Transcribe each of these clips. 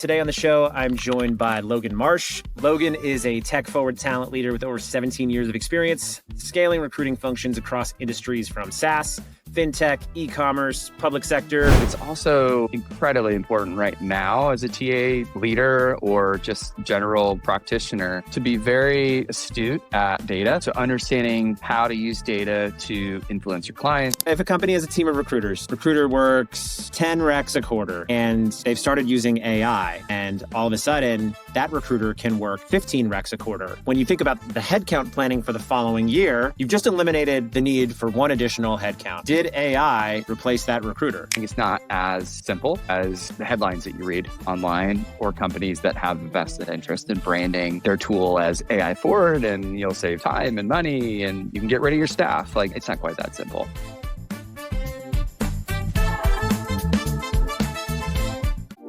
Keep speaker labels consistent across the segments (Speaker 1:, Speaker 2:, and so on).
Speaker 1: Today on the show, I'm joined by Logan Marsh. Logan is a tech-forward talent leader with over 17 years of experience, scaling recruiting functions across industries from SaaS, fintech, e-commerce, public sector.
Speaker 2: It's also incredibly important right now as a TA leader or just general practitioner to be very astute at data. So understanding how to use data to influence your clients.
Speaker 1: If a company has a team of recruiters, recruiter works 10 recs a quarter, and they've started using AI, and all of a sudden, that recruiter can work 15 recs a quarter. When you think about the headcount planning for the following year, you've just eliminated the need for one additional headcount. Did AI replace that recruiter?
Speaker 2: I think it's not as simple as the headlines that you read online or companies that have a vested interest in branding their tool as AI forward and you'll save time and money and you can get rid of your staff. Like, it's not quite that simple.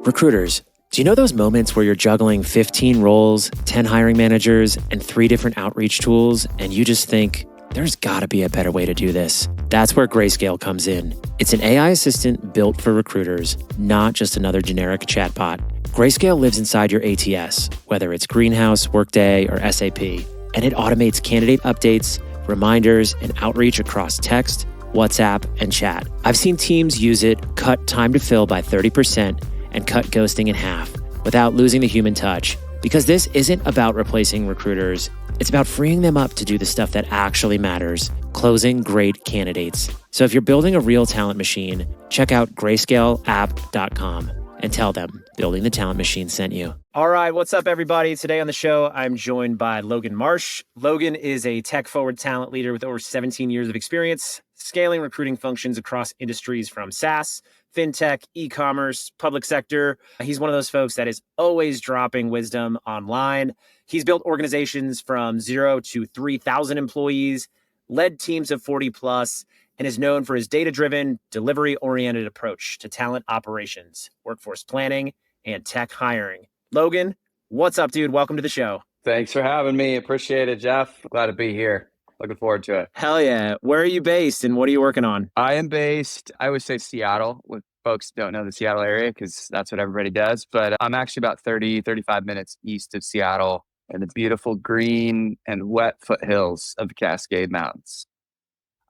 Speaker 1: Recruiters, do you know those moments where you're juggling 15 roles, 10 hiring managers, and 3 different outreach tools, and you just think, there's gotta be a better way to do this? That's where Grayscale comes in. It's an AI assistant built for recruiters, not just another generic chatbot. Grayscale lives inside your ATS, whether it's Greenhouse, Workday, or SAP, and it automates candidate updates, reminders, and outreach across text, WhatsApp, and chat. I've seen teams use it, cut time to fill by 30%, and cut ghosting in half without losing the human touch. Because this isn't about replacing recruiters, it's about freeing them up to do the stuff that actually matters, closing great candidates. So if you're building a real talent machine, check out grayscaleapp.com and tell them Building the Talent Machine sent you. All right, what's up, everybody? Today on the show, I'm joined by Logan Marsh. Logan is a tech-forward talent leader with over 17 years of experience, scaling recruiting functions across industries from SaaS, fintech, e-commerce, public sector. He's one of those folks that is always dropping wisdom online. He's built organizations from 0 to 3,000 employees, led teams of 40 plus, and is known for his data-driven, delivery-oriented approach to talent operations, workforce planning, and tech hiring. Logan, what's up, dude? Welcome to the show.
Speaker 2: Thanks for having me. Appreciate it, Jeff. Glad to be here. Looking forward to it.
Speaker 1: Hell yeah. Where are you based and what are you working on?
Speaker 2: I am based, I would say Seattle, with folks don't know the Seattle area because that's what everybody does. But I'm actually about 35 minutes east of Seattle in the beautiful green and wet foothills of the Cascade Mountains.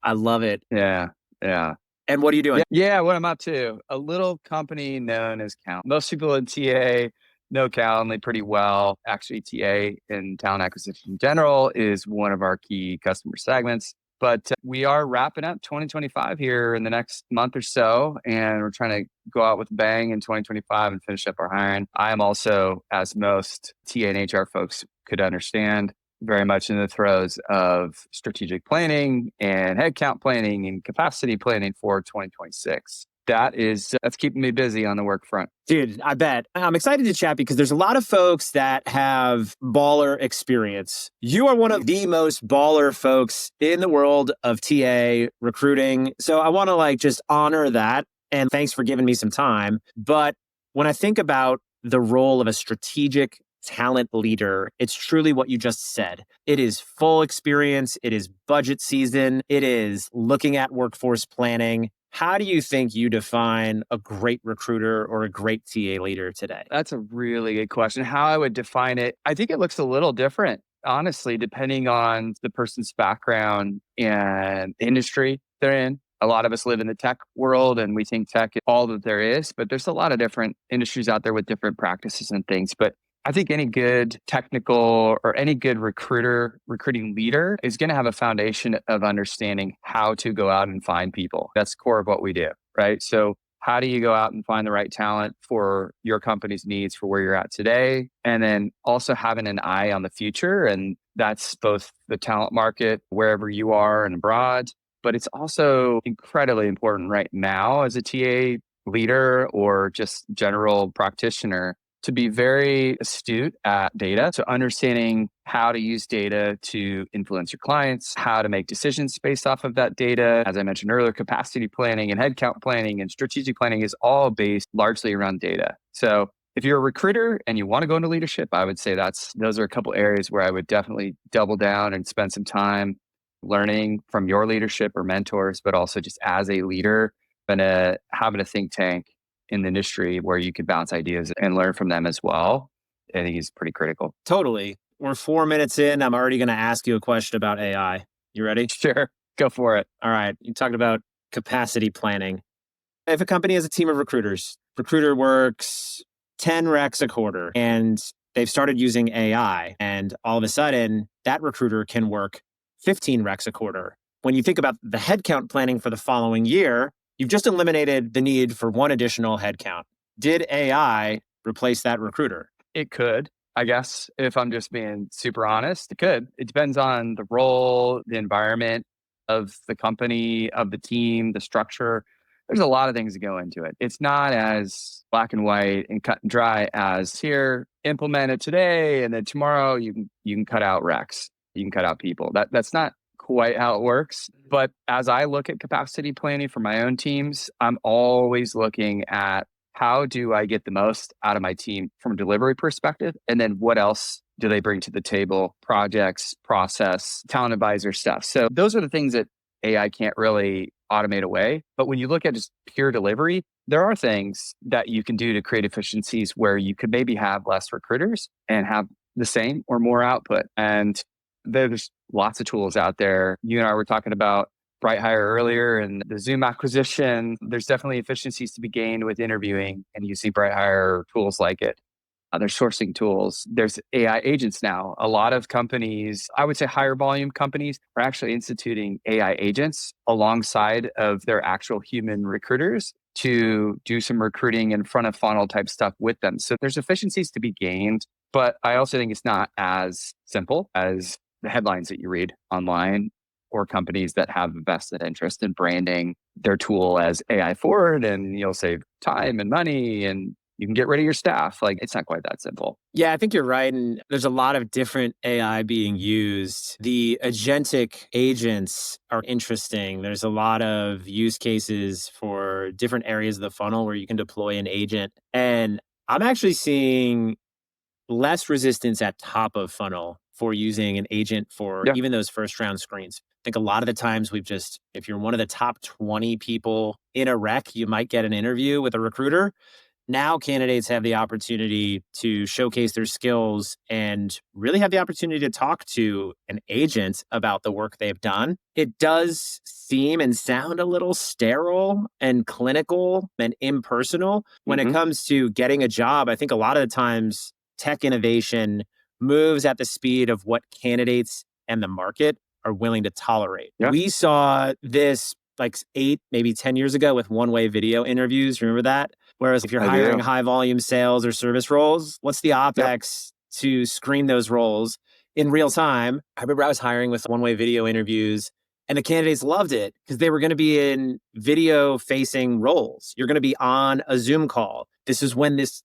Speaker 1: I love it.
Speaker 2: Yeah.
Speaker 1: And what are you doing?
Speaker 2: Yeah, what I'm up to, a little company known as Count. Most people in TA know Calendly pretty well. Actually, TA in talent acquisition in general is one of our key customer segments. But we are wrapping up 2025 here in the next month or so, and we're trying to go out with a bang in 2025 and finish up our hiring. I am also, as most TA and HR folks could understand, very much in the throes of strategic planning and headcount planning and capacity planning for 2026. That's keeping me busy on the work front.
Speaker 1: Dude, I bet. I'm excited to chat because there's a lot of folks that have baller experience. You are one of the most baller folks in the world of TA recruiting. So I want to just honor that. And thanks for giving me some time. But when I think about the role of a strategic talent leader, it's truly what you just said. It is full experience. It is budget season. It is looking at workforce planning. How do you think you define a great recruiter or a great TA leader today?
Speaker 2: That's a really good question. How I would define it, I think it looks a little different, honestly, depending on the person's background and industry they're in. A lot of us live in the tech world and we think tech is all that there is, but there's a lot of different industries out there with different practices and things. But I think any good technical or any good recruiting leader is going to have a foundation of understanding how to go out and find people. That's core of what we do, right? So how do you go out and find the right talent for your company's needs for where you're at today? And then also having an eye on the future. And that's both the talent market, wherever you are and abroad. But it's also incredibly important right now as a TA leader or just general practitioner to be very astute at data. So understanding how to use data to influence your clients, how to make decisions based off of that data. As I mentioned earlier, capacity planning and headcount planning and strategic planning is all based largely around data. So if you're a recruiter and you want to go into leadership, I would say those are a couple areas where I would definitely double down and spend some time learning from your leadership or mentors, but also just as a leader and having a think tank in the industry where you could bounce ideas and learn from them as well, I think is pretty critical.
Speaker 1: Totally. We're 4 minutes in. I'm already going to ask you a question about AI. You ready?
Speaker 2: Sure. Go for it.
Speaker 1: All right. You talked about capacity planning. If a company has a team of recruiters, recruiter works 10 recs a quarter and they've started using AI, and all of a sudden that recruiter can work 15 recs a quarter. When you think about the headcount planning for the following year, you've just eliminated the need for one additional headcount. Did AI replace that recruiter?
Speaker 2: It could, I guess, if I'm just being super honest, it could. It depends on the role, the environment of the company, of the team, the structure. There's a lot of things that go into it. It's not as black and white and cut and dry as here, implement it today, and then tomorrow you can cut out recs, you can cut out people. That's not quite how it works. But as I look at capacity planning for my own teams, I'm always looking at how do I get the most out of my team from a delivery perspective? And then what else do they bring to the table? Projects, process, talent advisor stuff. So those are the things that AI can't really automate away. But when you look at just pure delivery, there are things that you can do to create efficiencies where you could maybe have less recruiters and have the same or more output. And there's lots of tools out there. You and I were talking about BrightHire earlier and the Zoom acquisition. There's definitely efficiencies to be gained with interviewing and using BrightHire tools like it. There's sourcing tools. There's AI agents now. A lot of companies, I would say higher volume companies, are actually instituting AI agents alongside of their actual human recruiters to do some recruiting and front of funnel type stuff with them. So there's efficiencies to be gained, but I also think it's not as simple as the headlines that you read online or companies that have a vested interest in branding their tool as AI forward, and you'll save time and money and you can get rid of your staff. Like, it's not quite that simple.
Speaker 1: Yeah, I think you're right. And there's a lot of different AI being used. The agentic agents are interesting. There's a lot of use cases for different areas of the funnel where you can deploy an agent. And I'm actually seeing less resistance at top of funnel for using an agent for even those first round screens. I think a lot of the times if you're one of the top 20 people in a rec, you might get an interview with a recruiter. Now candidates have the opportunity to showcase their skills and really have the opportunity to talk to an agent about the work they've done. It does seem and sound a little sterile and clinical and impersonal when it comes to getting a job. I think a lot of the times tech innovation moves at the speed of what candidates and the market are willing to tolerate. Yeah. We saw this like 8, maybe 10 years ago with one-way video interviews. Remember that? Whereas if you're hiring high volume sales or service roles, what's the OpEx to screen those roles in real time? I remember I was hiring with one-way video interviews and the candidates loved it because they were going to be in video facing roles. You're going to be on a Zoom call. This is when this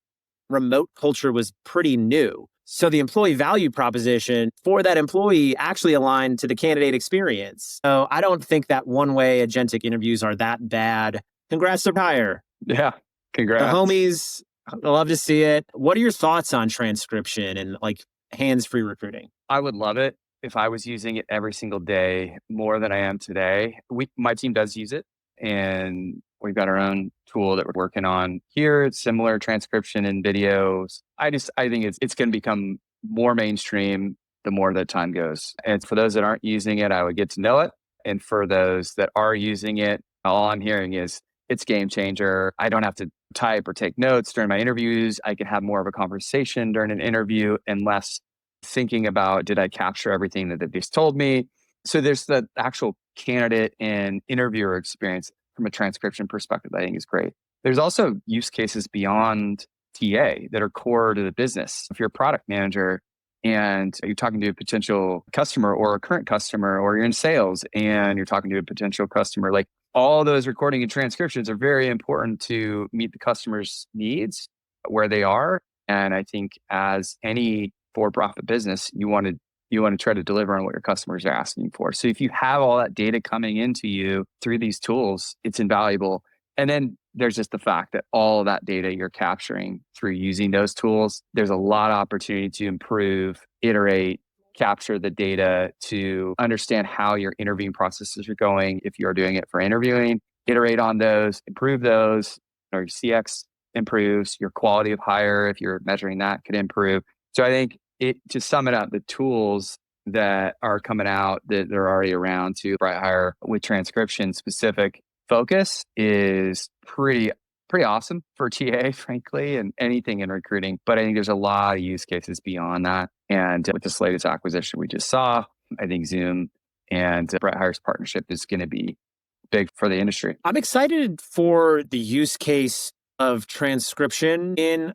Speaker 1: remote culture was pretty new. So the employee value proposition for that employee actually aligned to the candidate experience. So I don't think that one-way agentic interviews are that bad. Congrats to hire.
Speaker 2: Yeah, congrats.
Speaker 1: The homies, I love to see it. What are your thoughts on transcription and like hands-free recruiting?
Speaker 2: I would love it if I was using it every single day more than I am today. My team does use it, and we've got our own tool that we're working on here. It's similar transcription and videos. I think it's going to become more mainstream the more that time goes. And for those that aren't using it, I would get to know it. And for those that are using it, all I'm hearing is it's game changer. I don't have to type or take notes during my interviews. I can have more of a conversation during an interview and less thinking about, did I capture everything that they just told me? So there's the actual candidate and interviewer experience from a transcription perspective, I think is great. There's also use cases beyond TA that are core to the business. If you're a product manager and you're talking to a potential customer or a current customer, or you're in sales and you're talking to a potential customer, like all those recording and transcriptions are very important to meet the customer's needs where they are. And I think as any for-profit business, you want to try to deliver on what your customers are asking for. So if you have all that data coming into you through these tools, it's invaluable. And then there's just the fact that all of that data you're capturing through using those tools, there's a lot of opportunity to improve, iterate, capture the data to understand how your interviewing processes are going. If you're doing it for interviewing, iterate on those, improve those, or your CX improves. Your quality of hire, if you're measuring that, could improve. So I think to sum it up, the tools that are coming out that are already around to Bright Hire with transcription specific focus is pretty awesome for TA, frankly, and anything in recruiting. But I think there's a lot of use cases beyond that. And with this latest acquisition we just saw, I think Zoom and Bright Hire's partnership is going to be big for the industry.
Speaker 1: I'm excited for the use case of transcription in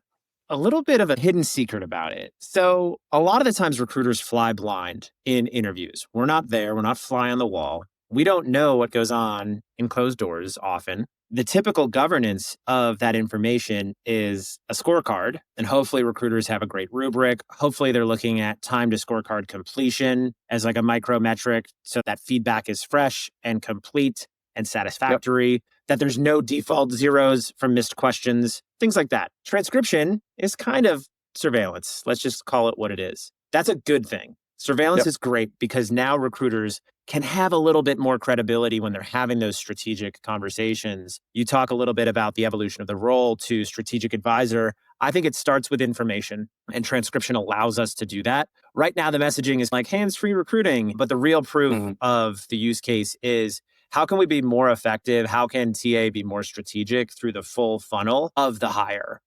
Speaker 1: a little bit of a hidden secret about it. So a lot of the times recruiters fly blind in interviews. We're not there. We're not fly on the wall. We don't know what goes on in closed doors often. The typical governance of that information is a scorecard, and hopefully recruiters have a great rubric. Hopefully they're looking at time to scorecard completion as like a micro metric so that feedback is fresh and complete and satisfactory, that there's no default zeros from missed questions, things like that. Transcription is kind of surveillance. Let's just call it what it is. That's a good thing. Surveillance is great because now recruiters can have a little bit more credibility when they're having those strategic conversations. You talk a little bit about the evolution of the role to strategic advisor. I think it starts with information, and transcription allows us to do that. Right now, the messaging is like hands-free recruiting, but the real proof of the use case is how can we be more effective? How can TA be more strategic through the full funnel of the hire?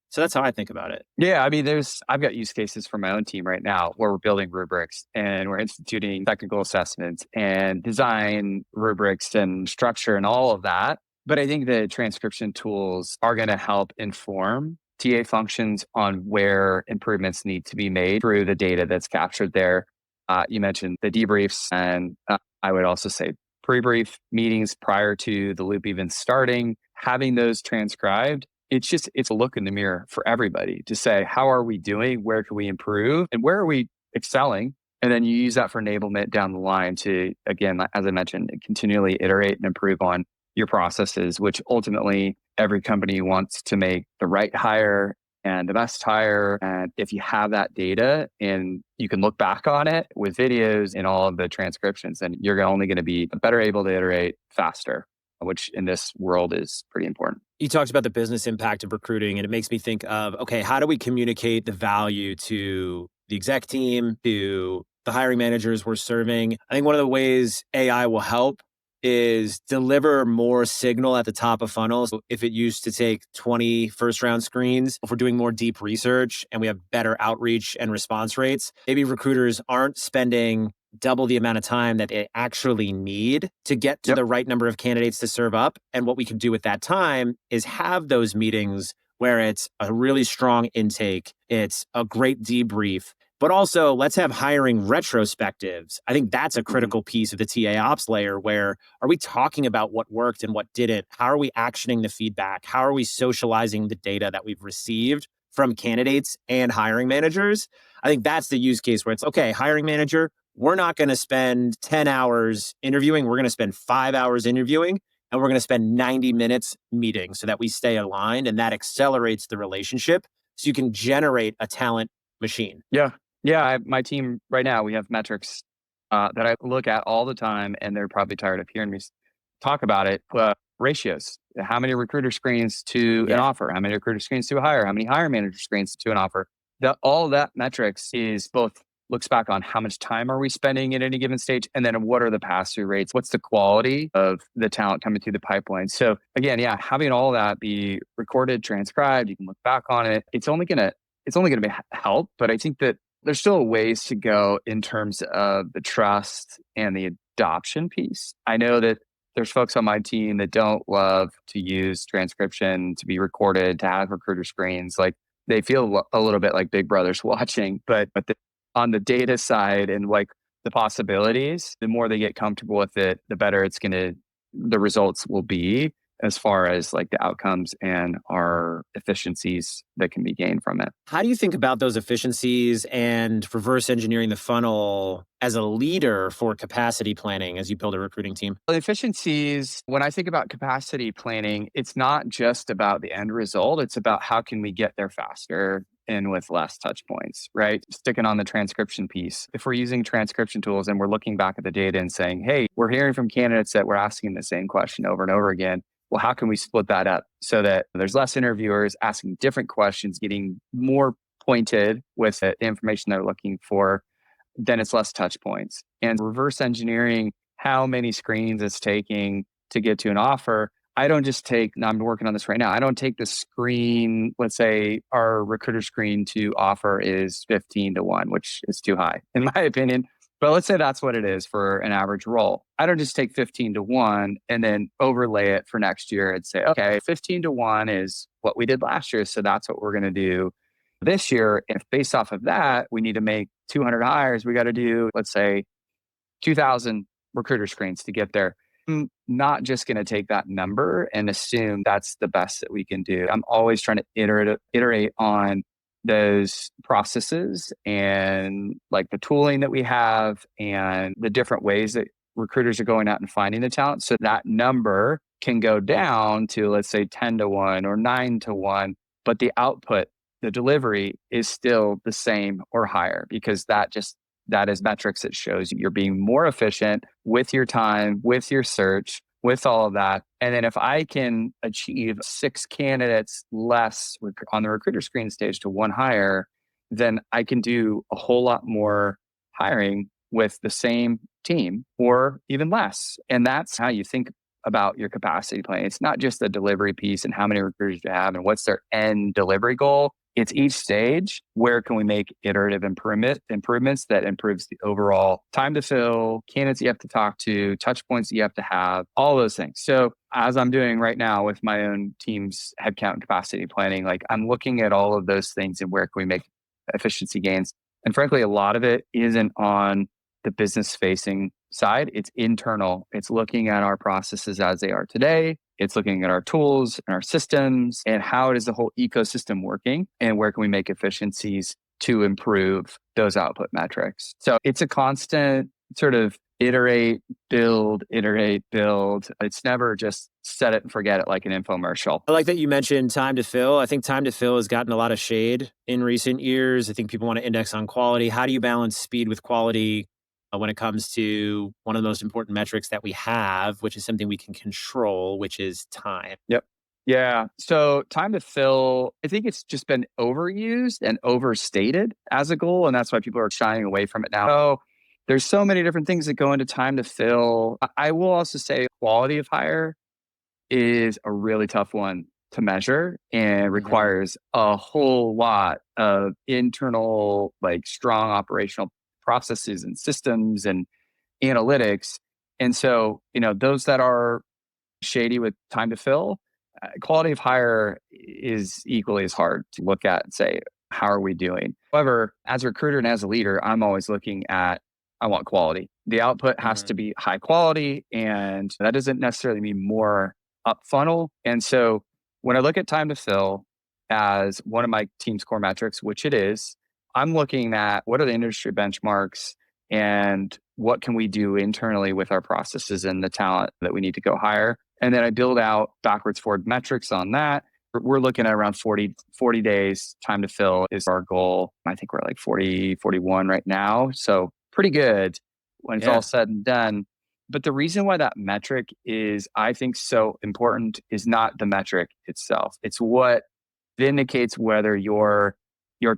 Speaker 1: So that's how I think about it.
Speaker 2: Yeah, I mean, I've got use cases for my own team right now where we're building rubrics and we're instituting technical assessments and design rubrics and structure and all of that. But I think the transcription tools are going to help inform TA functions on where improvements need to be made through the data that's captured there. You mentioned the debriefs, and I would also say pre-brief meetings prior to the loop even starting, having those transcribed. It's a look in the mirror for everybody to say, how are we doing? Where can we improve? And where are we excelling? And then you use that for enablement down the line to, again, as I mentioned, continually iterate and improve on your processes, which ultimately every company wants to make the right hire and the best hire. And if you have that data and you can look back on it with videos and all of the transcriptions, then you're only going to be better able to iterate faster, which in this world is pretty important.
Speaker 1: You talked about the business impact of recruiting, and it makes me think of, okay, how do we communicate the value to the exec team, to the hiring managers we're serving? I think one of the ways AI will help is deliver more signal at the top of funnels. If it used to take 20 first-round screens, if we're doing more deep research and we have better outreach and response rates, maybe recruiters aren't spending double the amount of time that they actually need to get to the right number of candidates to serve up. And what we can do with that time is have those meetings where it's a really strong intake, it's a great debrief, but also let's have hiring retrospectives. I think that's a critical piece of the TA ops layer where are we talking about what worked and what didn't? How are we actioning the feedback? How are we socializing the data that we've received from candidates and hiring managers? I think that's the use case where it's, okay, hiring manager, we're not going to spend 10 hours interviewing. We're going to spend 5 hours interviewing, and we're going to spend 90 minutes meeting so that we stay aligned, and that accelerates the relationship so you can generate a talent machine.
Speaker 2: Yeah. My team right now, we have metrics that I look at all the time, and they're probably tired of hearing me talk about it. Ratios. How many recruiter screens to an offer? How many recruiter screens to a hire? How many hire manager screens to an offer? All that metrics is both looks back on how much time are we spending at any given stage, and then what are the pass-through rates? What's the quality of the talent coming through the pipeline? So again, having all that be recorded, transcribed, you can look back on it. It's only gonna be help, but I think that there's still ways to go in terms of the trust and the adoption piece. I know that there's folks on my team that don't love to use transcription to be recorded, to have recruiter screens. Like they feel a little bit like big brother's watching, but on the data side and like the possibilities, the more they get comfortable with it, the better the results will be as far as like the outcomes and our efficiencies that can be gained from it.
Speaker 1: How do you think about those efficiencies and reverse engineering the funnel as a leader for capacity planning as you build a recruiting team?
Speaker 2: The efficiencies, when I think about capacity planning, it's not just about the end result. It's about how can we get there faster and with less touch points, right? Sticking on the transcription piece. If we're using transcription tools and we're looking back at the data and saying, hey, we're hearing from candidates that we're asking the same question over and over again, well, how can we split that up so that there's less interviewers asking different questions, getting more pointed with the information they're looking for, then it's less touch points. And reverse engineering how many screens it's taking to get to an offer. I don't just take, I'm working on this right now. I don't take the screen, let's say our recruiter screen to offer is 15-1, which is too high in my opinion. But let's say that's what it is for an average role. I don't just take 15-1 and then overlay it for next year and say, okay, 15-1 is what we did last year. So that's what we're going to do this year. And if based off of that, we need to make 200 hires, we got to do, let's say, 2,000 recruiter screens to get there. I'm not just going to take that number and assume that's the best that we can do. I'm always trying to iterate on those processes and like the tooling that we have and the different ways that recruiters are going out and finding the talent. So that number can go down to, let's say, 10-1 or 9-1, but the output, the delivery is still the same or higher, because that is metrics that shows you're being more efficient with your time, with your search, with all of that. And then if I can achieve 6 candidates less on the recruiter screen stage to 1 hire, then I can do a whole lot more hiring with the same team or even less. And that's how you think about your capacity plan. It's not just the delivery piece and how many recruiters you have and what's their end delivery goal. It's each stage, where can we make iterative improvements that improves the overall time to fill, candidates you have to talk to, touch points that you have to have, all those things. So as I'm doing right now with my own team's headcount and capacity planning, like I'm looking at all of those things and where can we make efficiency gains. And frankly, a lot of it isn't on the business facing side. It's internal. It's looking at our processes as they are today. It's looking at our tools and our systems and how is the whole ecosystem working and where can we make efficiencies to improve those output metrics. So it's a constant sort of iterate, build. It's never just set it and forget it like an infomercial.
Speaker 1: I like that you mentioned time to fill. I think time to fill has gotten a lot of shade in recent years. I think people want to index on quality. How do you balance speed with quality when it comes to one of the most important metrics that we have, which is something we can control, which is time?
Speaker 2: Yep. Yeah. So time to fill, I think it's just been overused and overstated as a goal. And that's why people are shying away from it now. So there's so many different things that go into time to fill. I will also say quality of hire is a really tough one to measure and requires a whole lot of internal, like strong operational processes and systems and analytics. And so, those that are shady with time to fill, quality of hire is equally as hard to look at and say, how are we doing? However, as a recruiter and as a leader, I'm always looking at, I want quality. The output has to be high quality, and that doesn't necessarily mean more up funnel. And so when I look at time to fill as one of my team's core metrics, which it is, I'm looking at what are the industry benchmarks and what can we do internally with our processes and the talent that we need to go hire. And then I build out backwards forward metrics on that. We're looking at around 40 days time to fill is our goal. I think we're like 40, 41 right now. So pretty good when it's all said and done. But the reason why that metric is, I think, so important is not the metric itself. It's what vindicates whether your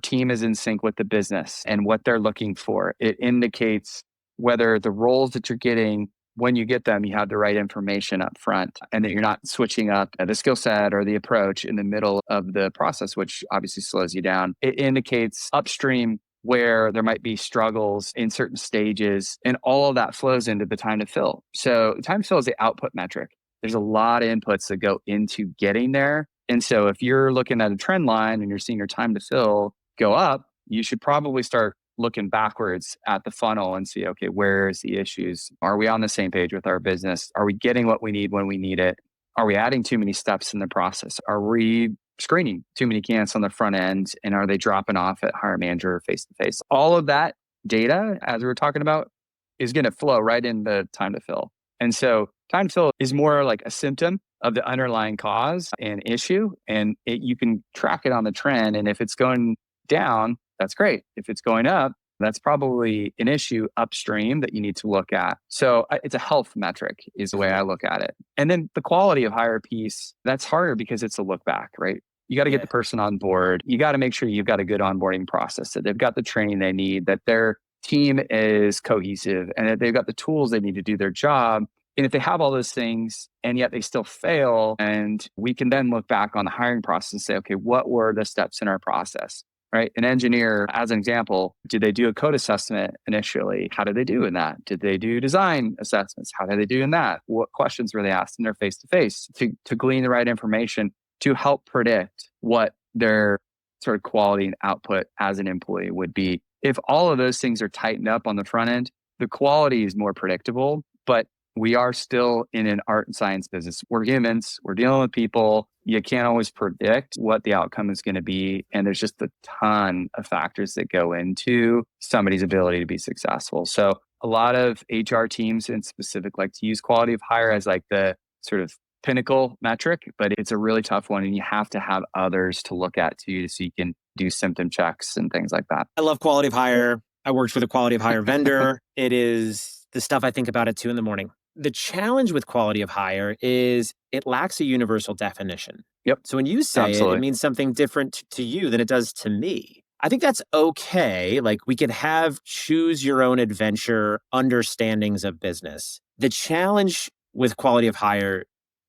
Speaker 2: team is in sync with the business and what they're looking for. It indicates whether the roles that you're getting, when you get them, you have the right information up front and that you're not switching up the skill set or the approach in the middle of the process, which obviously slows you down. It indicates upstream where there might be struggles in certain stages, and all of that flows into the time to fill. So time to fill is the output metric. There's a lot of inputs that go into getting there. And so if you're looking at a trend line and you're seeing your time to fill go up, you should probably start looking backwards at the funnel and see, okay, where's the issues? Are we on the same page with our business? Are we getting what we need when we need it? Are we adding too many steps in the process? Are we screening too many candidates on the front end? And are they dropping off at hire manager face to face? All of that data, as we were talking about, is going to flow right into time to fill. And so time to fill is more like a symptom of the underlying cause and issue. And you can track it on the trend. And if it's going down, that's great. If it's going up, That's probably an issue upstream that you need to look at. So it's a health metric is the way I look at it. And then the quality of hire piece, that's harder because it's a look back, right? You got to get the person on board. You got to make sure you've got a good onboarding process, that they've got the training they need, that their team is cohesive, and that they've got the tools they need to do their job. And if they have all those things and yet they still fail, and we can then look back on the hiring process and say, okay, what were the steps in our process? Right? An engineer, as an example, did they do a code assessment initially? How did they do in that? Did they do design assessments? How did they do in that? What questions were they asked in their face-to-face to glean the right information to help predict what their sort of quality and output as an employee would be? If all of those things are tightened up on the front end, the quality is more predictable, but we are still in an art and science business. We're humans, we're dealing with people. You can't always predict what the outcome is going to be. And there's just a ton of factors that go into somebody's ability to be successful. So a lot of HR teams in specific like to use quality of hire as like the sort of pinnacle metric, but it's a really tough one. And you have to have others to look at too, so you can do symptom checks and things like that.
Speaker 3: I love quality of hire. I worked with a quality of hire vendor. It is the stuff I think about at 2 a.m. The challenge with quality of hire is it lacks a universal definition.
Speaker 2: Yep.
Speaker 3: So when you say it means something different to you than it does to me. I think that's okay. Like we can have choose your own adventure understandings of business. The challenge with quality of hire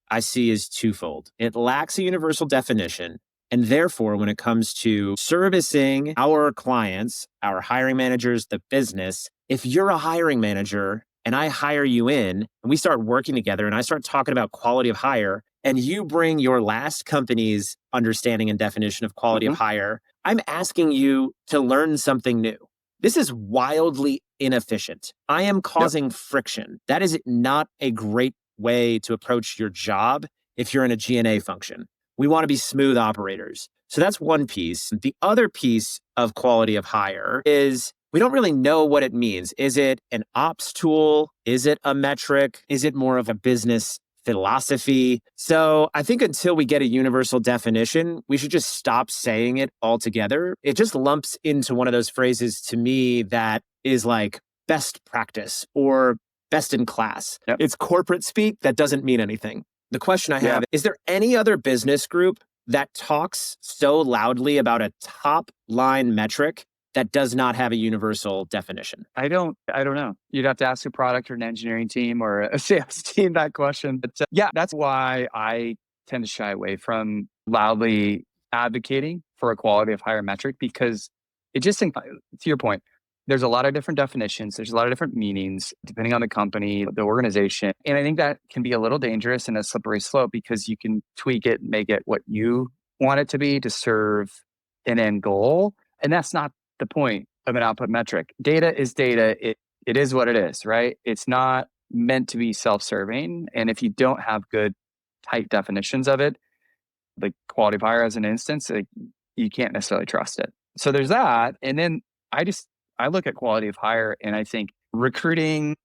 Speaker 3: I see is twofold. It lacks a universal definition. And therefore, when it comes to servicing our clients, our hiring managers, the business, if you're a hiring manager and I hire you in and we start working together and I start talking about quality of hire and you bring your last company's understanding and definition of quality of hire, I'm asking you to learn something new. This is wildly inefficient. I am causing friction. That is not a great way to approach your job if you're in a G&A function. We want to be smooth operators. So that's one piece. The other piece of quality of hire is we don't really know what it means. Is it an ops tool? Is it a metric? Is it more of a business philosophy? So I think until we get a universal definition, we should just stop saying it altogether. It just lumps into one of those phrases to me that is like best practice or best in class.
Speaker 2: Yep.
Speaker 3: It's corporate speak that doesn't mean anything. The question I have, is there any other business group that talks so loudly about a top line metric that does not have a universal definition?
Speaker 2: I don't know. You'd have to ask a product or an engineering team or a sales team that question. But that's why I tend to shy away from loudly advocating for a quality of hire metric, because it just, to your point, there's a lot of different definitions. There's a lot of different meanings depending on the company, the organization. And I think that can be a little dangerous and a slippery slope because you can tweak it and make it what you want it to be to serve an end goal. And that's not the point of an output metric. Data is data. It is what it is, right? It's not meant to be self-serving. And if you don't have good, tight definitions of it, like quality of hire as an instance, you can't necessarily trust it. So there's that. And then I look at quality of hire and I think recruiting,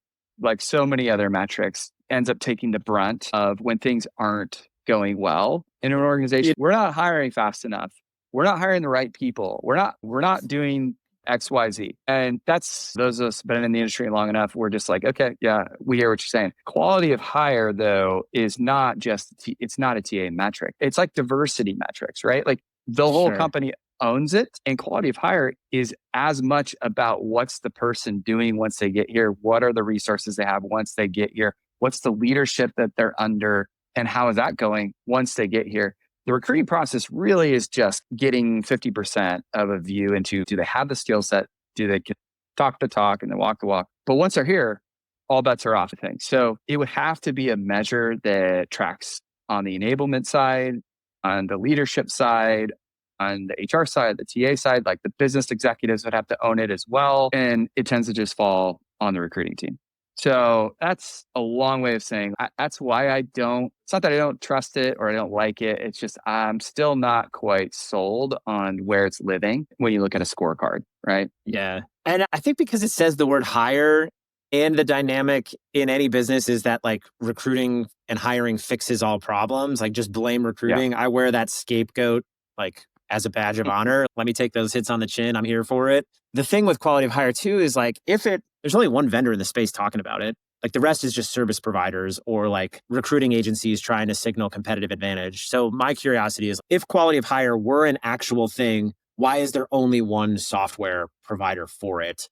Speaker 2: like so many other metrics, ends up taking the brunt of when things aren't going well in an organization. We're not hiring fast enough. We're not hiring the right people. We're not doing X, Y, Z. And that's those of us been in the industry long enough. We're just like, okay, yeah, we hear what you're saying. Quality of hire, though, is not just, it's not a TA metric. It's like diversity metrics, right? Like the whole company owns it. And quality of hire is as much about what's the person doing once they get here? What are the resources they have once they get here? What's the leadership that they're under? And how is that going once they get here? The recruiting process really is just getting 50% of a view into, do they have the skill set? Do they talk the talk and then walk the walk? But once they're here, all bets are off, I think. So it would have to be a measure that tracks on the enablement side, on the leadership side, on the HR side, the TA side, like the business executives would have to own it as well. And it tends to just fall on the recruiting team. So that's a long way of saying that's why it's not that I don't trust it or I don't like it. It's just I'm still not quite sold on where it's living when you look at a scorecard, right?
Speaker 3: Yeah. And I think because it says the word hire and the dynamic in any business is that like recruiting and hiring fixes all problems, like just blame recruiting. I wear that scapegoat like as a badge of honor. Let me take those hits on the chin. I'm here for it. The thing with quality of hire too is like, there's only one vendor in the space talking about it. Like the rest is just service providers or like recruiting agencies trying to signal competitive advantage. So my curiosity is, if quality of hire were an actual thing, why is there only one software provider for it?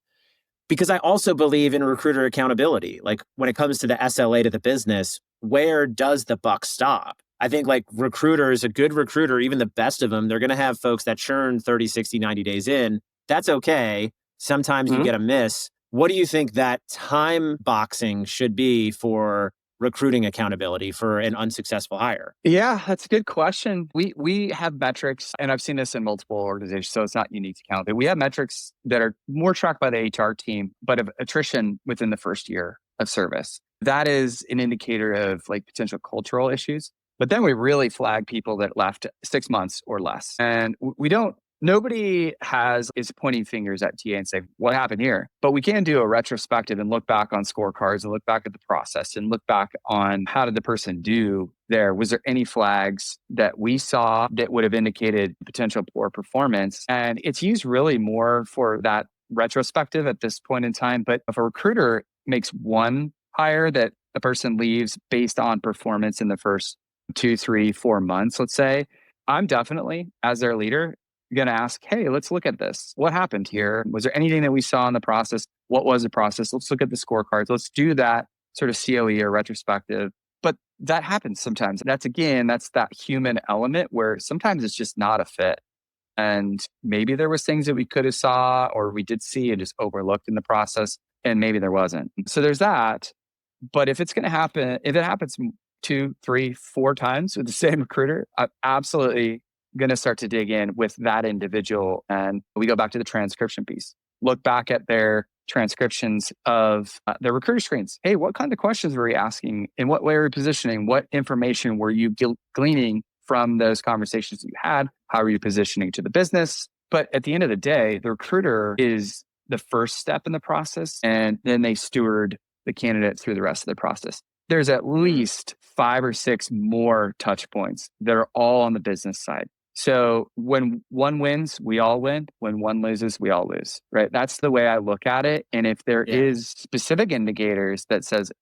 Speaker 3: Because I also believe in recruiter accountability. Like when it comes to the SLA to the business, where does the buck stop? I think like recruiters, a good recruiter, even the best of them, they're going to have folks that churn 30, 60, 90 days in. That's okay. Sometimes you get a miss. What do you think that time boxing should be for recruiting accountability for an unsuccessful hire?
Speaker 2: Yeah, that's a good question. We have metrics, and I've seen this in multiple organizations, so it's not unique to Calendar. We have metrics that are more tracked by the HR team, but of attrition within the first year of service. That is an indicator of like potential cultural issues. But then we really flag people that left 6 months or less. And nobody is pointing fingers at TA and say, what happened here? But we can do a retrospective and look back on scorecards and look back at the process and look back on how did the person do there? Was there any flags that we saw that would have indicated potential poor performance? And it's used really more for that retrospective at this point in time. But if a recruiter makes one hire that a person leaves based on performance in the first 2, 3, 4 months, let's say, I'm definitely, as their leader, going to ask, hey, let's look at this. What happened here? Was there anything that we saw in the process? What was the process? Let's look at the scorecards. Let's do that sort of COE or retrospective. But that happens sometimes. That's that human element where sometimes it's just not a fit. And maybe there was things that we could have saw or we did see and just overlooked in the process. And maybe there wasn't. So there's that. But if it's going to happen, if it happens 2, 3, 4 times with the same recruiter, I'm absolutely going to start to dig in with that individual. And we go back to the transcription piece. Look back at their transcriptions of their recruiter screens. Hey, what kind of questions were you asking? In what way were you positioning? What information were you gleaning from those conversations that you had? How are you positioning to the business? But at the end of the day, the recruiter is the first step in the process, and then they steward the candidate through the rest of the process. There's at least 5 or 6 more touch points that are all on the business side. So when one wins, we all win. When one loses, we all lose, right? That's the way I look at it. And if there is specific indicators that says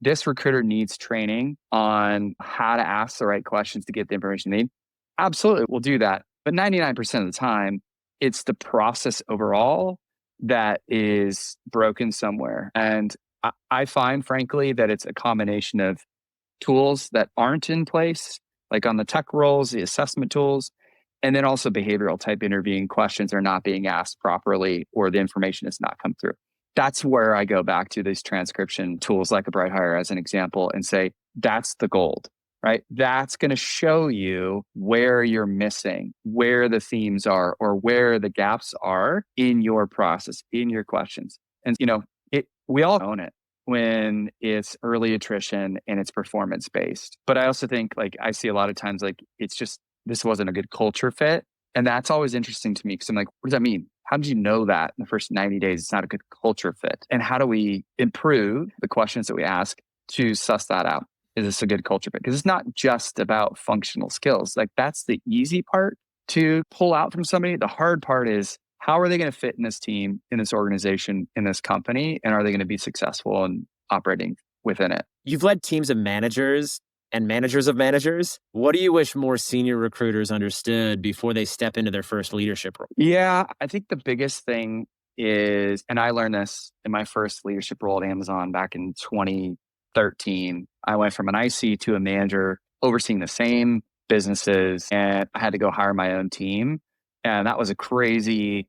Speaker 2: this recruiter needs training on how to ask the right questions to get the information they need, absolutely, we'll do that. But 99% of the time, it's the process overall that is broken somewhere. And I find, frankly, that it's a combination of tools that aren't in place, like on the tech roles, the assessment tools, and then also behavioral type interviewing questions are not being asked properly or the information has not come through. That's where I go back to these transcription tools like a Bright Hire as an example and say, that's the gold, right? That's going to show you where you're missing, where the themes are, or where the gaps are in your process, in your questions. And, we all own it when it's early attrition and it's performance based. But I also think I see a lot of times it's just, this wasn't a good culture fit. And that's always interesting to me because I'm like, what does that mean? How did you know that in the first 90 days it's not a good culture fit? And how do we improve the questions that we ask to suss that out? Is this a good culture fit? Because it's not just about functional skills. That's the easy part to pull out from somebody. The hard part is, how are they going to fit in this team, in this organization, in this company? And are they going to be successful in operating within it?
Speaker 3: You've led teams of managers and managers of managers. What do you wish more senior recruiters understood before they step into their first leadership role?
Speaker 2: Yeah, I think the biggest thing is, and I learned this in my first leadership role at Amazon back in 2013. I went from an IC to a manager overseeing the same businesses, and I had to go hire my own team. And that was a crazy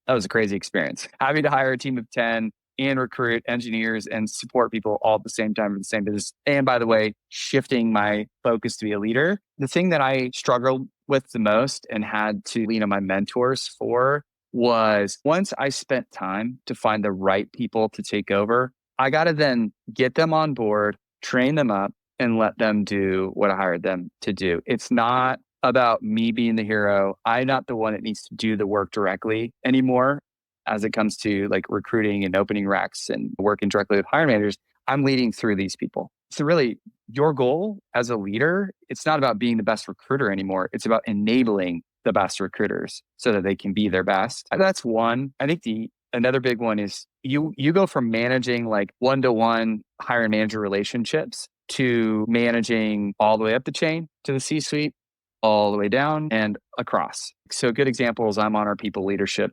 Speaker 2: experience. Having to hire a team of 10 and recruit engineers and support people all at the same time in the same business. And by the way, shifting my focus to be a leader. The thing that I struggled with the most and had to lean on my mentors for was, once I spent time to find the right people to take over, I got to then get them on board, train them up, and let them do what I hired them to do. It's not about me being the hero. I'm not the one that needs to do the work directly anymore as it comes to recruiting and opening recs and working directly with hiring managers. I'm leading through these people. So really, your goal as a leader, it's not about being the best recruiter anymore. It's about enabling the best recruiters so that they can be their best. That's one. I think another big one is you go from managing like one-to-one hiring manager relationships to managing all the way up the chain to the C-suite, all the way down and across. So good examples, I'm on our people leadership,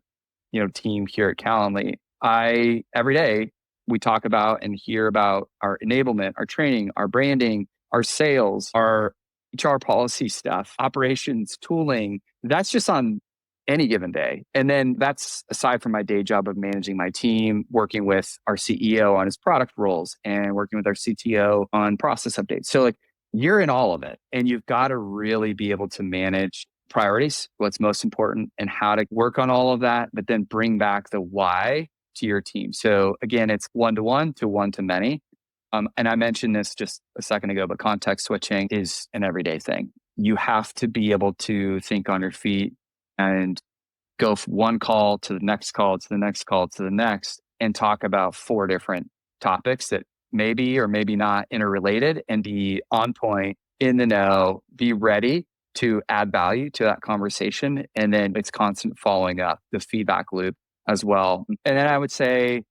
Speaker 2: team here at Calendly. Every day we talk about and hear about our enablement, our training, our branding, our sales, our HR policy stuff, operations, tooling. That's just on any given day. And then that's aside from my day job of managing my team, working with our CEO on his product roles and working with our CTO on process updates. So like you're in all of it and you've got to really be able to manage priorities, what's most important and how to work on all of that, but then bring back the why to your team. So again, it's one-to-one to one-to-many. And I mentioned this just a second ago, but context switching is an everyday thing. You have to be able to think on your feet and go from one call to the next call to the next call to the next and talk about 4 different topics that maybe or maybe not interrelated and be on point, in the know, be ready to add value to that conversation. And then it's constant following up, the feedback loop as well. And then I would say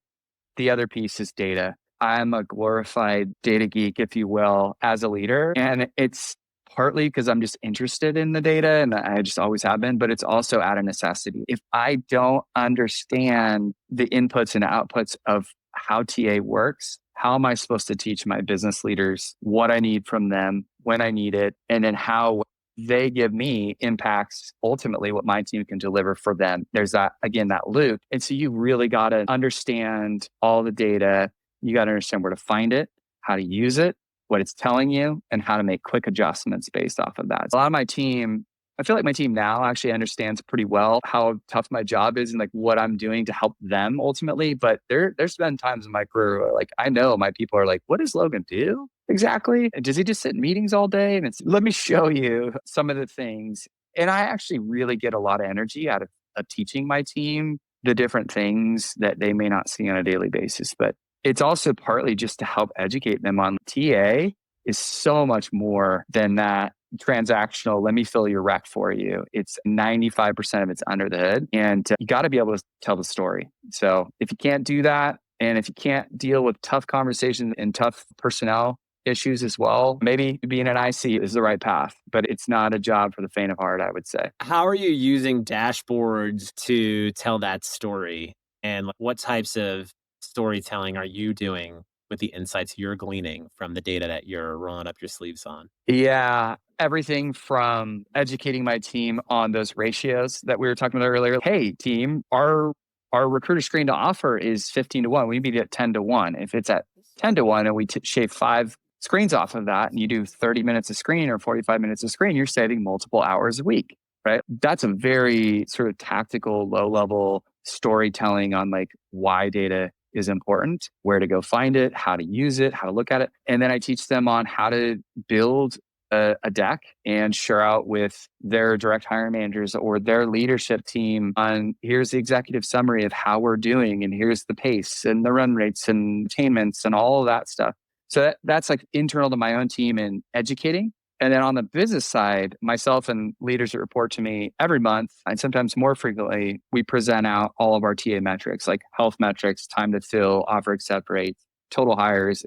Speaker 2: the other piece is data. I'm a glorified data geek, if you will, as a leader. And it's partly because I'm just interested in the data and I just always have been, but it's also out of necessity. If I don't understand the inputs and outputs of how TA works, how am I supposed to teach my business leaders what I need from them, when I need it, and then how they give me impacts ultimately what my team can deliver for them. There's that, again, that loop. And so you really got to understand all the data. You got to understand where to find it, how to use it, what it's telling you, and how to make quick adjustments based off of that. A lot of my team, I feel like my team now actually understands pretty well how tough my job is and like what I'm doing to help them ultimately. But there's been times in my career where like I know my people are like, what does Logan do exactly? Does he just sit in meetings all day? And it's let me show you some of the things. And I actually really get a lot of energy out of teaching my team the different things that they may not see on a daily basis. But it's also partly just to help educate them on TA is so much more than that transactional, let me fill your rec for you. It's 95% of it's under the hood. And you got to be able to tell the story. So if you can't do that, and if you can't deal with tough conversations and tough personnel issues as well, maybe being an IC is the right path, but it's not a job for the faint of heart, I would say.
Speaker 3: How are you using dashboards to tell that story? And what types of storytelling are you doing with the insights you're gleaning from the data that you're rolling up your sleeves on?
Speaker 2: Yeah, everything from educating my team on those ratios that we were talking about earlier. Hey, team, our recruiter screen to offer is 15-1. We need to be at 10-1. If it's at 10-1 and we shave 5 screens off of that and you do 30 minutes a screen or 45 minutes a screen, you're saving multiple hours a week, right? That's a very sort of tactical, low level storytelling on like why data is important, where to go find it, how to use it, how to look at it. And then I teach them on how to build a deck and share out with their direct hiring managers or their leadership team on here's the executive summary of how we're doing and here's the pace and the run rates and attainments and all of that stuff. So that's like internal to my own team and educating. And then on the business side, myself and leaders that report to me every month, and sometimes more frequently, we present out all of our TA metrics, like health metrics, time to fill, offer accept rates, total hires,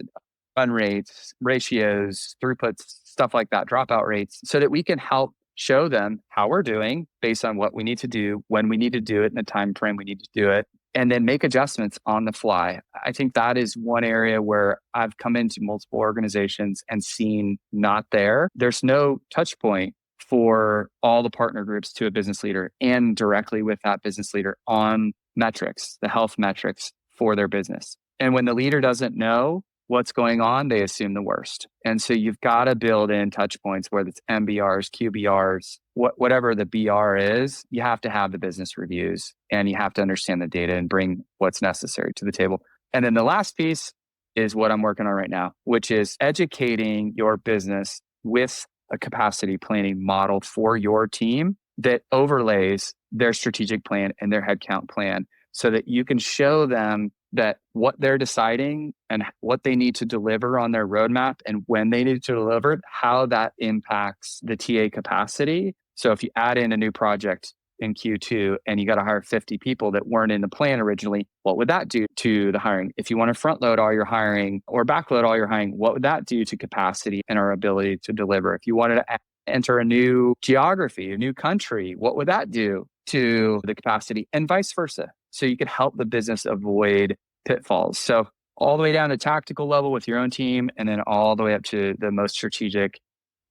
Speaker 2: run rates, ratios, throughputs, stuff like that, dropout rates, so that we can help show them how we're doing based on what we need to do, when we need to do it, and the time frame we need to do it, and then make adjustments on the fly. I think that is one area where I've come into multiple organizations and seen not there. There's no touch point for all the partner groups to a business leader and directly with that business leader on metrics, the health metrics for their business. And when the leader doesn't know what's going on, they assume the worst. And so you've got to build in touch points, whether it's MBRs, QBRs, whatever the BR is, you have to have the business reviews and you have to understand the data and bring what's necessary to the table. And then the last piece is what I'm working on right now, which is educating your business with a capacity planning model for your team that overlays their strategic plan and their headcount plan so that you can show them that what they're deciding and what they need to deliver on their roadmap and when they need to deliver it, how that impacts the TA capacity So if you add in a new project in Q2 and you got to hire 50 people that weren't in the plan originally, what would that do to the hiring? If you want to front load all your hiring or backload all your hiring, what would that do to capacity and our ability to deliver? If you wanted to enter a new geography, a new country, what would that do to the capacity and vice versa? So you could help the business avoid pitfalls. So all the way down to tactical level with your own team, and then all the way up to the most strategic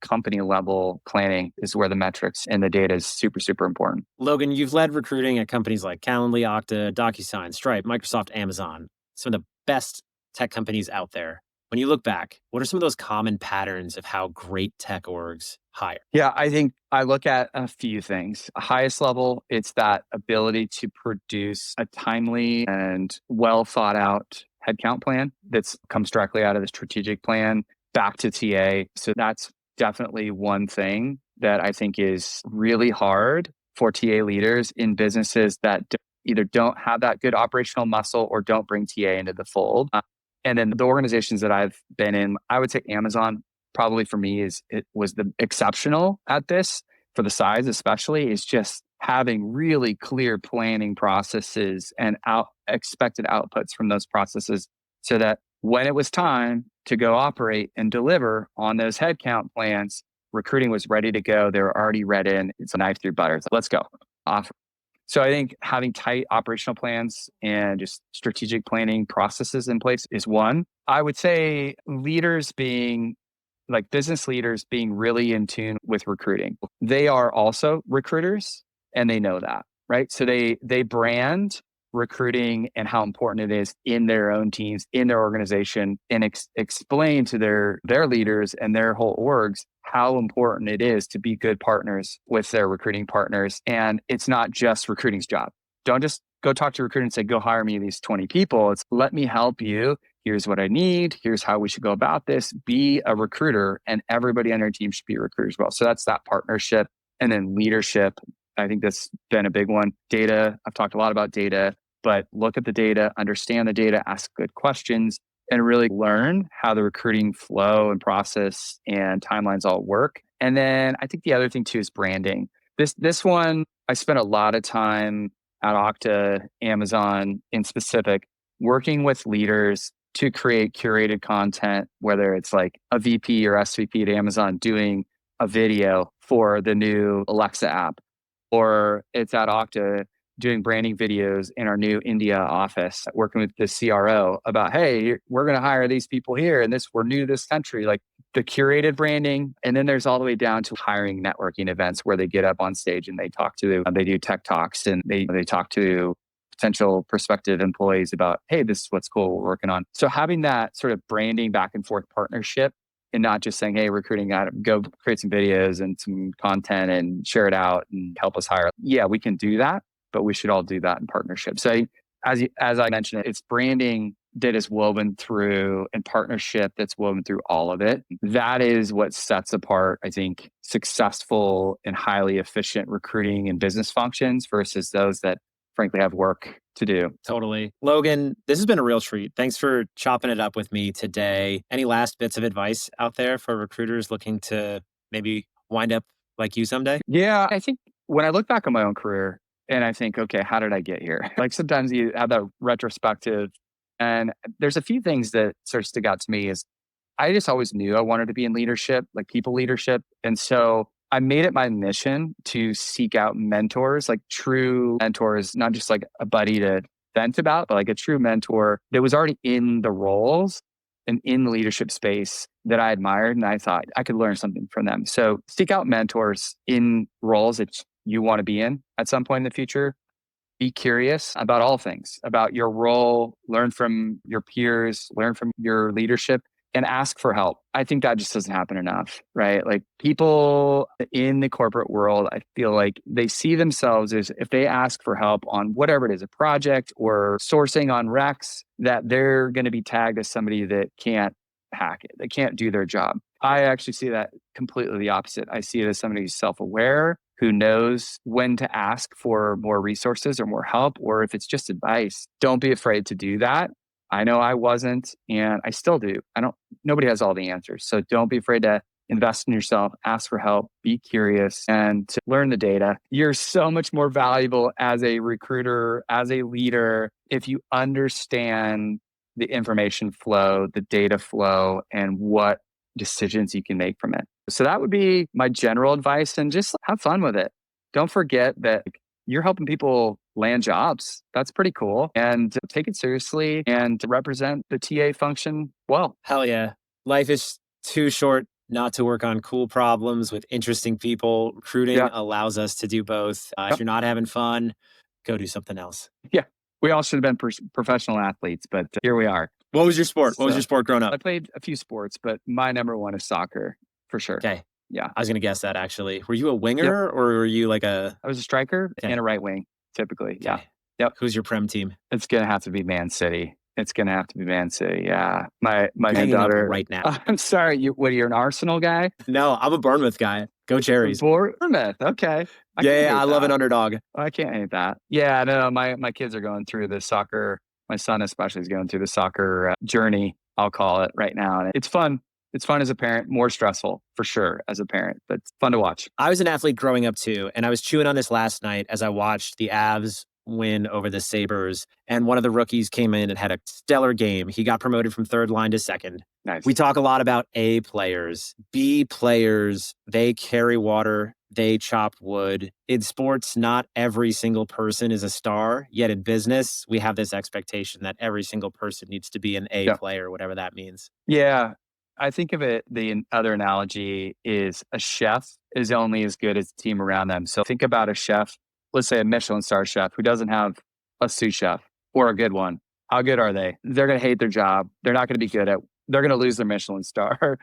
Speaker 2: company level planning is where the metrics and the data is super, super important.
Speaker 3: Logan, you've led recruiting at companies like Calendly, Okta, DocuSign, Stripe, Microsoft, Amazon, some of the best tech companies out there. When you look back, what are some of those common patterns of how great tech orgs hire?
Speaker 2: Yeah, I think I look at a few things. Highest level, it's that ability to produce a timely and well thought out headcount plan that comes directly out of the strategic plan back to TA. So that's definitely one thing that I think is really hard for TA leaders in businesses that either don't have that good operational muscle or don't bring TA into the fold. And then the organizations that I've been in, I would say Amazon probably for me was the exceptional at this for the size, especially is just having really clear planning processes and expected outputs from those processes so that when it was time to go operate and deliver on those headcount plans, recruiting was ready to go. They were already read in. It's a knife through butter. So let's go. Off. So I think having tight operational plans and just strategic planning processes in place is one. I would say leaders being like business leaders being really in tune with recruiting. They are also recruiters and they know that, right? So they brand recruiting and how important it is in their own teams, in their organization, and explain to their leaders and their whole orgs how important it is to be good partners with their recruiting partners. And it's not just recruiting's job. Don't just go talk to a recruiter and say, go hire me these 20 people. It's let me help you. Here's what I need. Here's how we should go about this. Be a recruiter, and everybody on your team should be recruiters as well. So that's that partnership. And then leadership. I think that's been a big one. Data. I've talked a lot about data, but look at the data, understand the data, ask good questions, and really learn how the recruiting flow and process and timelines all work. And then I think the other thing too is branding. This one, I spent a lot of time at Okta, Amazon in specific, working with leaders to create curated content, whether it's like a VP or SVP at Amazon doing a video for the new Alexa app, or it's at Okta doing branding videos in our new India office, working with the CRO about, hey, we're going to hire these people here and we're new to this country, like the curated branding. And then there's all the way down to hiring networking events where they get up on stage and they do tech talks and they talk to potential prospective employees about, hey, this is what's cool we're working on. So having that sort of branding back and forth partnership and not just saying, hey, recruiting, go create some videos and some content and share it out and help us hire. Yeah, we can do that, but we should all do that in partnership. So as I mentioned, it's branding that is woven through and partnership that's woven through all of it. That is what sets apart, I think, successful and highly efficient recruiting and business functions versus those that frankly have work to do.
Speaker 3: Totally. Logan, this has been a real treat. Thanks for chopping it up with me today. Any last bits of advice out there for recruiters looking to maybe wind up like you someday?
Speaker 2: Yeah, I think when I look back on my own career and I think, okay, how did I get here? Like sometimes you have that retrospective, and there's a few things that sort of stick out to me is I just always knew I wanted to be in leadership, like people leadership. And so I made it my mission to seek out mentors, like true mentors, not just like a buddy to vent about, but like a true mentor that was already in the roles and in the leadership space that I admired. And I thought I could learn something from them. So seek out mentors in roles that you want to be in at some point in the future. Be curious about all things, about your role, learn from your peers, learn from your leadership, and ask for help. I think that just doesn't happen enough, right? Like people in the corporate world, I feel like they see themselves as if they ask for help on whatever it is, a project or sourcing on Rex, that they're going to be tagged as somebody that can't hack it. They can't do their job. I actually see that completely the opposite. I see it as somebody who's self-aware, who knows when to ask for more resources or more help, or if it's just advice, don't be afraid to do that. I know I wasn't, and I still do. Nobody has all the answers. So don't be afraid to invest in yourself, ask for help, be curious, and to learn the data. You're so much more valuable as a recruiter, as a leader, if you understand the information flow, the data flow, and what decisions you can make from it. So that would be my general advice, and just have fun with it. Don't forget that you're helping people land jobs. That's pretty cool. And take it seriously and represent the TA function well.
Speaker 3: Hell yeah. Life is too short not to work on cool problems with interesting people. Recruiting allows us to do both. If you're not having fun, go do something else.
Speaker 2: Yeah. We all should have been professional athletes, but here we are.
Speaker 3: What was your sport? What was your sport growing up?
Speaker 2: I played a few sports, but my number one is soccer for sure.
Speaker 3: Okay.
Speaker 2: Yeah.
Speaker 3: I was going to guess that actually. Were you a winger or were you like a...
Speaker 2: I was a striker and a right wing, typically. Okay. Yeah. Yep.
Speaker 3: Who's your prem team?
Speaker 2: It's going to have to be Man City. Yeah. My daughter
Speaker 3: right now.
Speaker 2: I'm sorry. You're an Arsenal guy?
Speaker 3: No, I'm a Bournemouth guy. Go Cherries.
Speaker 2: Bournemouth. Okay.
Speaker 3: I love an underdog.
Speaker 2: I can't hate that. Yeah, no, my kids are going through the soccer. My son especially is going through the soccer journey, I'll call it right now. And it's fun. It's fun as a parent, more stressful for sure as a parent, but it's fun to watch.
Speaker 3: I was an athlete growing up too. And I was chewing on this last night as I watched the Avs win over the Sabres. And one of the rookies came in and had a stellar game. He got promoted from third line to second.
Speaker 2: Nice.
Speaker 3: We talk a lot about A players. B players, they carry water. They chop wood. In sports, not every single person is a star. Yet in business, we have this expectation that every single person needs to be an A player, whatever that means.
Speaker 2: Yeah. I think of it, the other analogy is a chef is only as good as the team around them. So think about a chef, let's say a Michelin star chef who doesn't have a sous chef or a good one. How good are they? They're going to hate their job. They're not going to be good at, they're going to lose their Michelin star.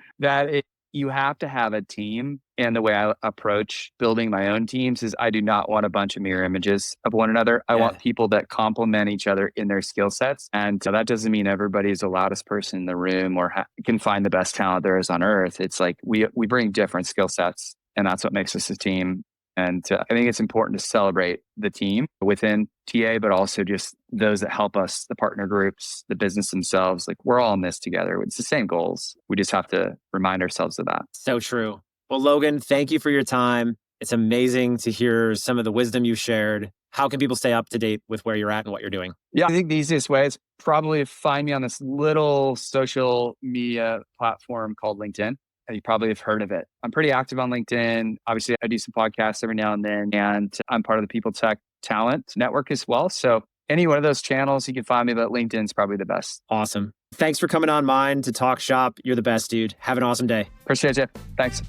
Speaker 2: You have to have a team. And the way I approach building my own teams is I do not want a bunch of mirror images of one another. I want people that complement each other in their skill sets. And that doesn't mean everybody's the loudest person in the room or can find the best talent there is on earth. It's like we bring different skill sets, and that's what makes us a team. And I think it's important to celebrate the team within TA, but also just those that help us, the partner groups, the business themselves. Like we're all in this together. It's the same goals. We just have to remind ourselves of that.
Speaker 3: So true. Well, Logan, thank you for your time. It's amazing to hear some of the wisdom you've shared. How can people stay up to date with where you're at and what you're doing?
Speaker 2: Yeah, I think the easiest way is probably find me on this little social media platform called LinkedIn. You probably have heard of it. I'm pretty active on LinkedIn. Obviously, I do some podcasts every now and then, and I'm part of the People Tech Talent Network as well. So any one of those channels, you can find me, but LinkedIn's probably the best.
Speaker 3: Awesome. Thanks for coming on mine to talk shop. You're the best, dude. Have an awesome day.
Speaker 2: Appreciate you. Thanks.